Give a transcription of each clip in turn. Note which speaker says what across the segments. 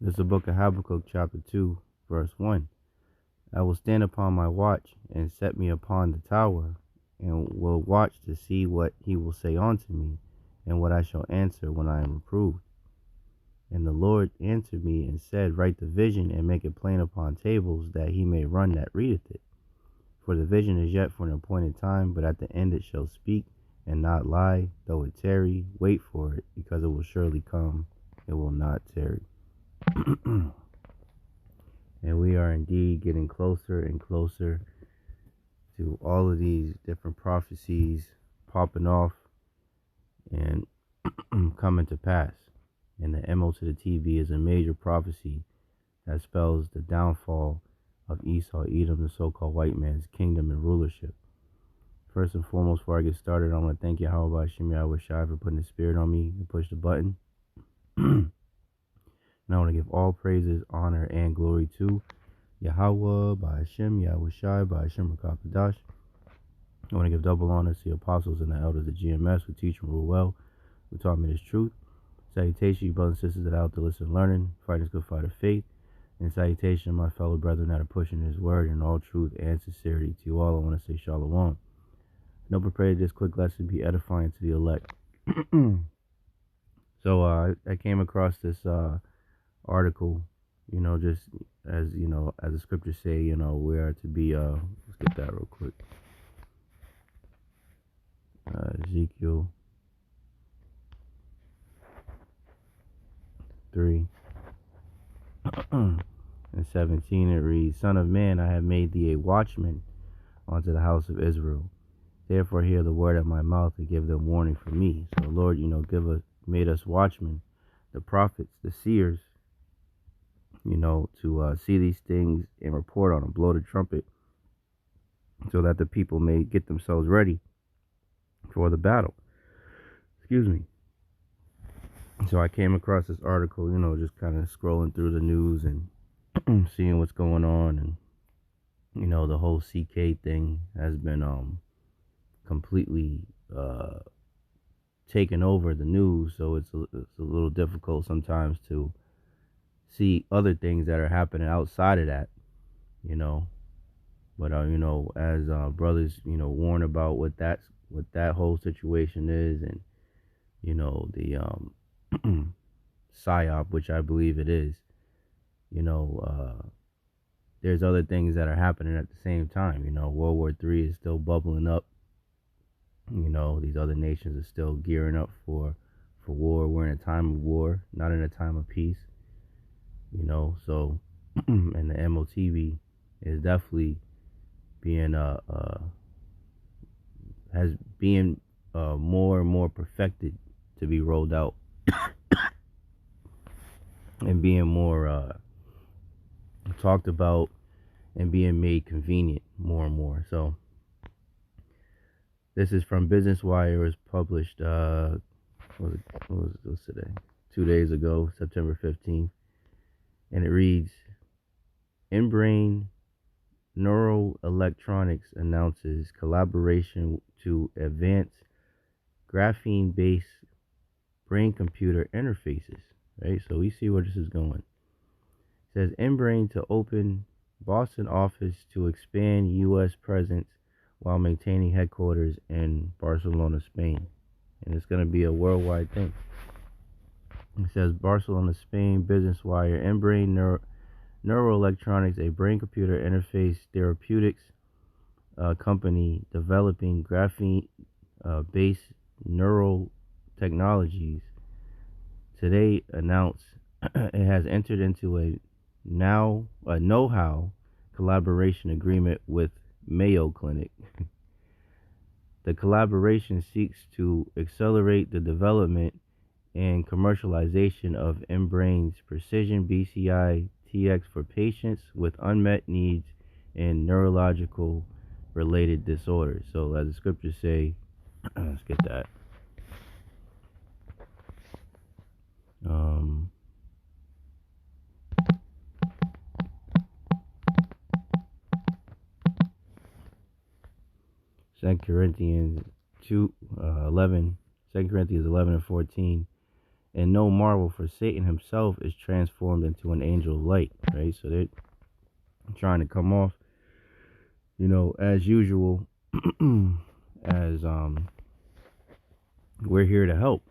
Speaker 1: This is the book of Habakkuk, chapter 2, verse 1. I will stand upon my watch and set me upon the tower, and will watch to see what he will say unto me, and what I shall answer when I am reproved. And the Lord answered me and said, Write the vision and make it plain upon tables, that he may run that readeth it. For the vision is yet for an appointed time, but at the end it shall speak and not lie. Though it tarry, wait for it, because it will surely come, it will not tarry. And we are indeed getting closer and closer to all of these different prophecies popping off and coming to pass. And the MO to the TV is a major prophecy that spells the downfall of Esau, Edom, the so-called white man's kingdom and rulership. First and foremost, before I get started, I want to thank Yahawah, Yahawashi, for putting the spirit on me to push the button. And I want to give all praises, honor, and glory to Yahawah, Bahasham, Yahawashi, Bahasham, Rakakadash. I want to give double honor to the apostles and the elders of GMS who teach and rule well, who taught me this truth. Salutation, you brothers and sisters that are out there listening, learning, fighting this good fight of faith. And salutation, my fellow brethren that are pushing his word in all truth and sincerity. To you all, I want to say shalom. No, prepare this quick lesson be edifying to the elect. So I came across this article, just as as the scriptures say, we are to be let's get that real quick. Ezekiel 3 and 17, it reads, Son of man, I have made thee a watchman unto the house of Israel. Therefore hear the word of my mouth and give them warning for me. So Lord, made us watchmen, the prophets, the seers, to see these things and report on them, blow the trumpet, so that the people may get themselves ready for the battle. Excuse me. So I came across this article, just kind of scrolling through the news and seeing what's going on, and the whole CK thing has been completely taken over the news. So it's a little difficult sometimes to see other things that are happening outside of that, But as brothers, warn about what that whole situation is, and the psyop, which I believe it is. There's other things that are happening at the same time. World War III is still bubbling up. These other nations are still gearing up for war. We're in a time of war, not in a time of peace. So and the MOTV is definitely being more and more perfected to be rolled out and being more talked about and being made convenient more and more. So this is from Business Wire. It was published what's today? 2 days ago, September 15th. And it reads, InBrain Neuroelectronics announces collaboration to advance graphene-based brain-computer interfaces. Right, so we see where this is going. It says InBrain to open Boston office to expand U.S. presence while maintaining headquarters in Barcelona, Spain. And it's going to be a worldwide thing. It says Barcelona, Spain, Business Wire, InBrain Neuroelectronics, a brain-computer interface therapeutics company developing graphene-based neural technologies, today announced it has entered into a know-how collaboration agreement with Mayo Clinic. The collaboration seeks to accelerate the development and commercialization of InBrain's precision BCI TX for patients with unmet needs and neurological related disorders. So as the scriptures say, let's get that. Second Corinthians 11 and 14. And no marvel, for Satan himself is transformed into an angel of light, right? So they're trying to come off, as usual, as we're here to help.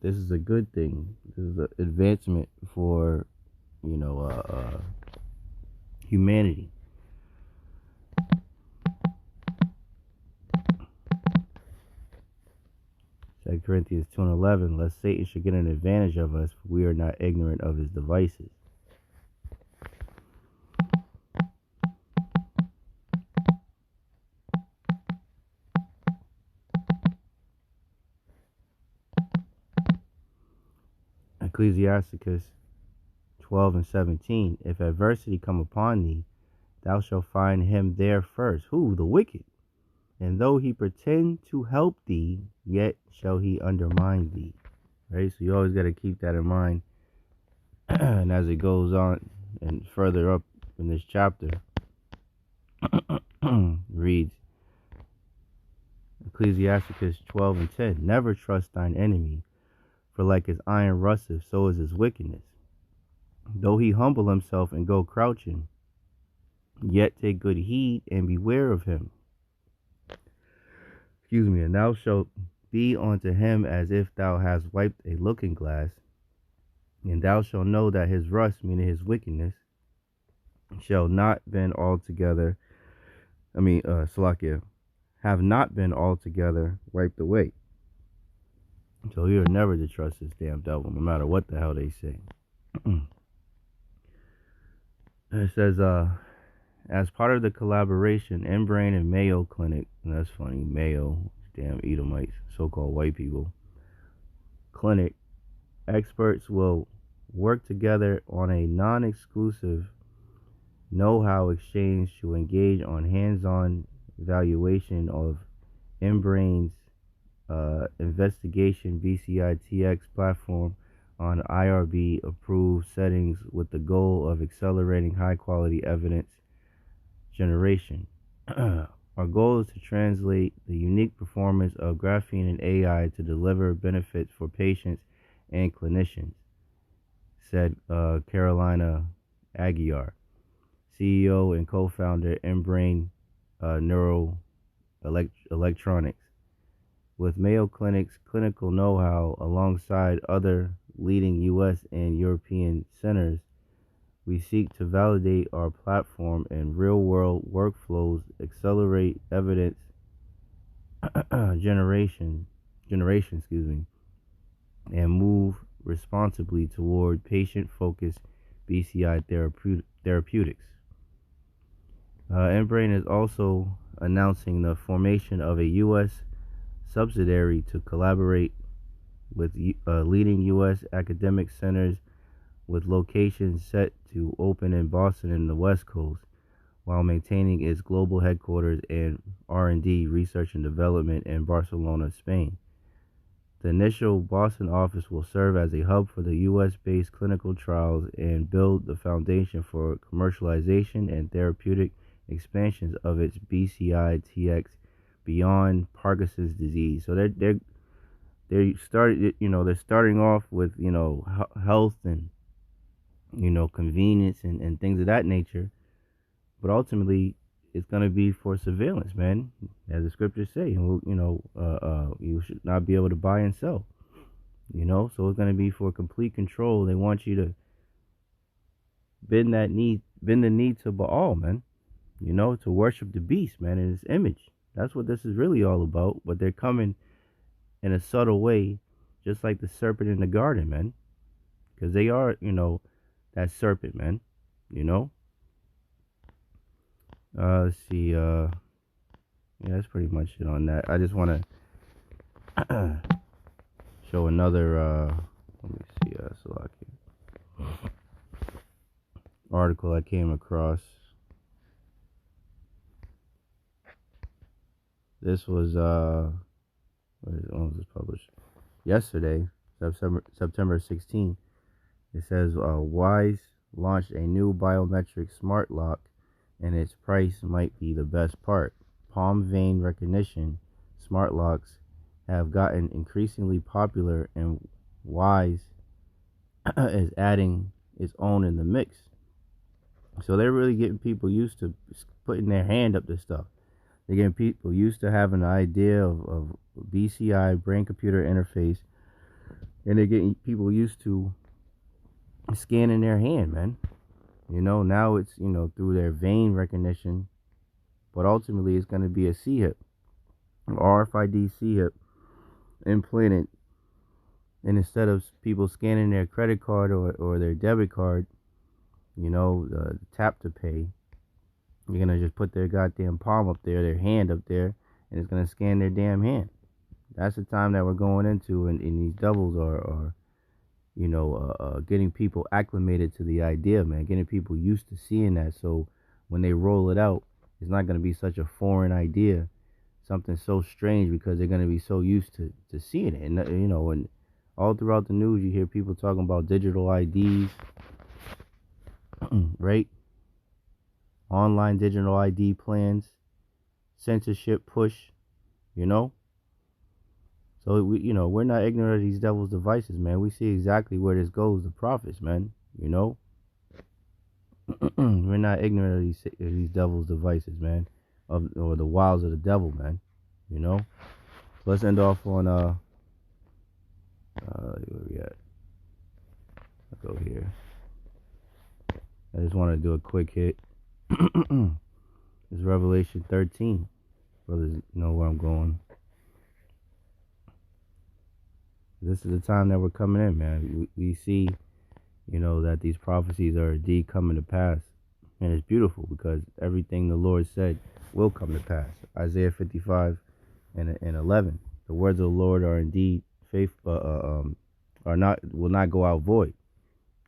Speaker 1: This is a good thing. This is an advancement for humanity. 2 Corinthians 2:11, lest Satan should get an advantage of us, for we are not ignorant of his devices. Ecclesiasticus 12:17, if adversity come upon thee, thou shalt find him there first. Who? The wicked. And though he pretend to help thee, yet shall he undermine thee. Right? So you always got to keep that in mind. And as it goes on and further up in this chapter, reads Ecclesiasticus 12:10, never trust thine enemy, for like as iron rusteth, so is his wickedness. Though he humble himself and go crouching, yet take good heed and beware of him. And thou shalt be unto him as if thou hast wiped a looking glass, and thou shalt know that his rust, meaning his wickedness, shall not been altogether, have not been altogether wiped away. So you're never to trust this damn devil, no matter what the hell they say. It says, as part of the collaboration, Embrain and Mayo Clinic, and that's funny, Mayo, damn Edomites, so-called white people, Clinic, experts will work together on a non-exclusive know-how exchange to engage on hands-on evaluation of Embrain's investigation BCITX platform on IRB approved settings with the goal of accelerating high quality evidence generation. Our goal is to translate the unique performance of graphene and AI to deliver benefits for patients and clinicians, said Carolina Aguiar, CEO and co-founder Embrain Neuroelectronics. With Mayo Clinic's clinical know-how alongside other leading U.S. and European centers, we seek to validate our platform and real-world workflows, accelerate evidence generation, and move responsibly toward patient-focused BCI therapeutics. Embrain is also announcing the formation of a U.S. subsidiary to collaborate with leading U.S. academic centers, with locations set to open in Boston and the West Coast, while maintaining its global headquarters and R&D, research and development, in Barcelona, Spain. The initial Boston office will serve as a hub for the U.S.-based clinical trials and build the foundation for commercialization and therapeutic expansions of its BCI-TX beyond Parkinson's disease. So they're starting off with health and convenience and things of that nature, but ultimately it's going to be for surveillance, man. As the scriptures say, you should not be able to buy and sell. So it's going to be for complete control. They want you to bend the knee to Baal, man. To worship the beast, man, in his image. That's what this is really all about. But they're coming in a subtle way, just like the serpent in the garden, man. Because they are, that serpent, man. Let's see. Yeah, that's pretty much it on that. I just want to show another. Let me see. Article I came across. This was when was this published? Yesterday, September 16th. It says Wise launched a new biometric smart lock, and its price might be the best part. Palm vein recognition smart locks have gotten increasingly popular, and wise is adding its own in the mix. So they're really getting people used to putting their hand up to stuff. They're getting people used to having an idea of BCI, brain computer interface, and they're getting people used to scanning their hand, man. Now it's, through their vein recognition, but ultimately it's going to be a C-hip, RFID C-hip implanted. And instead of people scanning their credit card or their debit card, the tap to pay, you're going to just put their goddamn palm up there, their hand up there, and it's going to scan their damn hand. That's the time that we're going into, and these doubles are getting people acclimated to the idea, man, getting people used to seeing that. So when they roll it out, it's not going to be such a foreign idea, something so strange, because they're going to be so used to seeing it. And all throughout the news, you hear people talking about digital IDs, right? Online digital ID plans, censorship push, you know? So, we're not ignorant of these devil's devices, man. We see exactly where this goes, the prophets, man, We're not ignorant of these devil's devices, man, or the wiles of the devil, man, Let's end off on, where we at? Let's go here. I just want to do a quick hit. It's Revelation 13. Brothers know where I'm going. This is the time that we're coming in, man. We see, that these prophecies are indeed coming to pass. And it's beautiful because everything the Lord said will come to pass. Isaiah 55 and 11. The words of the Lord are indeed will not go out void,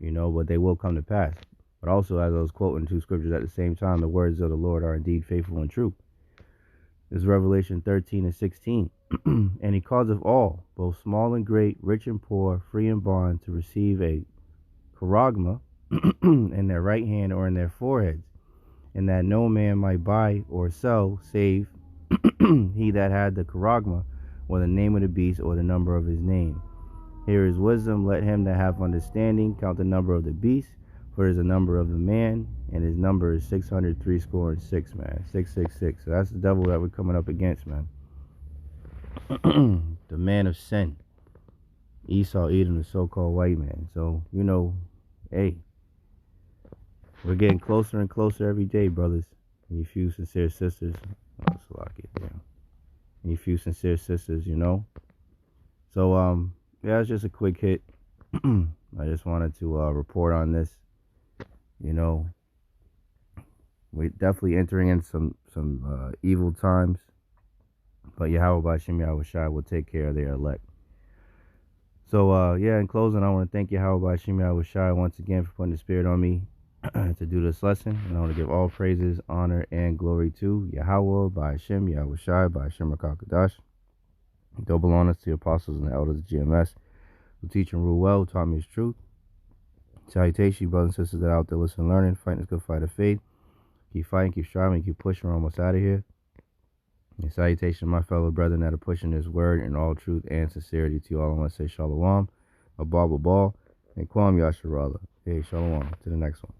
Speaker 1: but they will come to pass. But also, as I was quoting two scriptures at the same time, the words of the Lord are indeed faithful and true. This is Revelation 13 and 16. And he causeth all, both small and great, rich and poor, free and bond, to receive a charagma in their right hand or in their foreheads, and that no man might buy or sell save he that had the charagma, or the name of the beast, or the number of his name. Here is wisdom. Let him that have understanding count the number of the beast, for it is the number of the man, and his number is 666, man. 666. So that's the devil that we're coming up against, man. The man of sin. Esau, Edom, the so-called white man. So, hey, we're getting closer and closer every day, brothers. And you few sincere sisters. Oh, so I'll get down. And you few sincere sisters, So, yeah, it's just a quick hit. I just wanted to report on this. We're definitely entering in some evil times, but Yahawah Bahasham Yahawashi will take care of their elect. So, in closing, I want to thank Yahawah Bahasham Yahawashi once again for putting the spirit on me to do this lesson. And I want to give all praises, honor, and glory to Yahawah Bahasham Yahawashi Bahasham Rakakadash. Double honors to the apostles and the elders of GMS who teach and rule well, who taught me his truth. Salutation, brothers and sisters that are out there listening, learning, fighting this good fight of faith. Keep fighting, keep striving, keep pushing. We're almost out of here. And salutation, my fellow brethren that are pushing this word in all truth and sincerity. To you all, I want to say shalom, a ball, and kwam yasharallah. Hey, shalom. To the next one.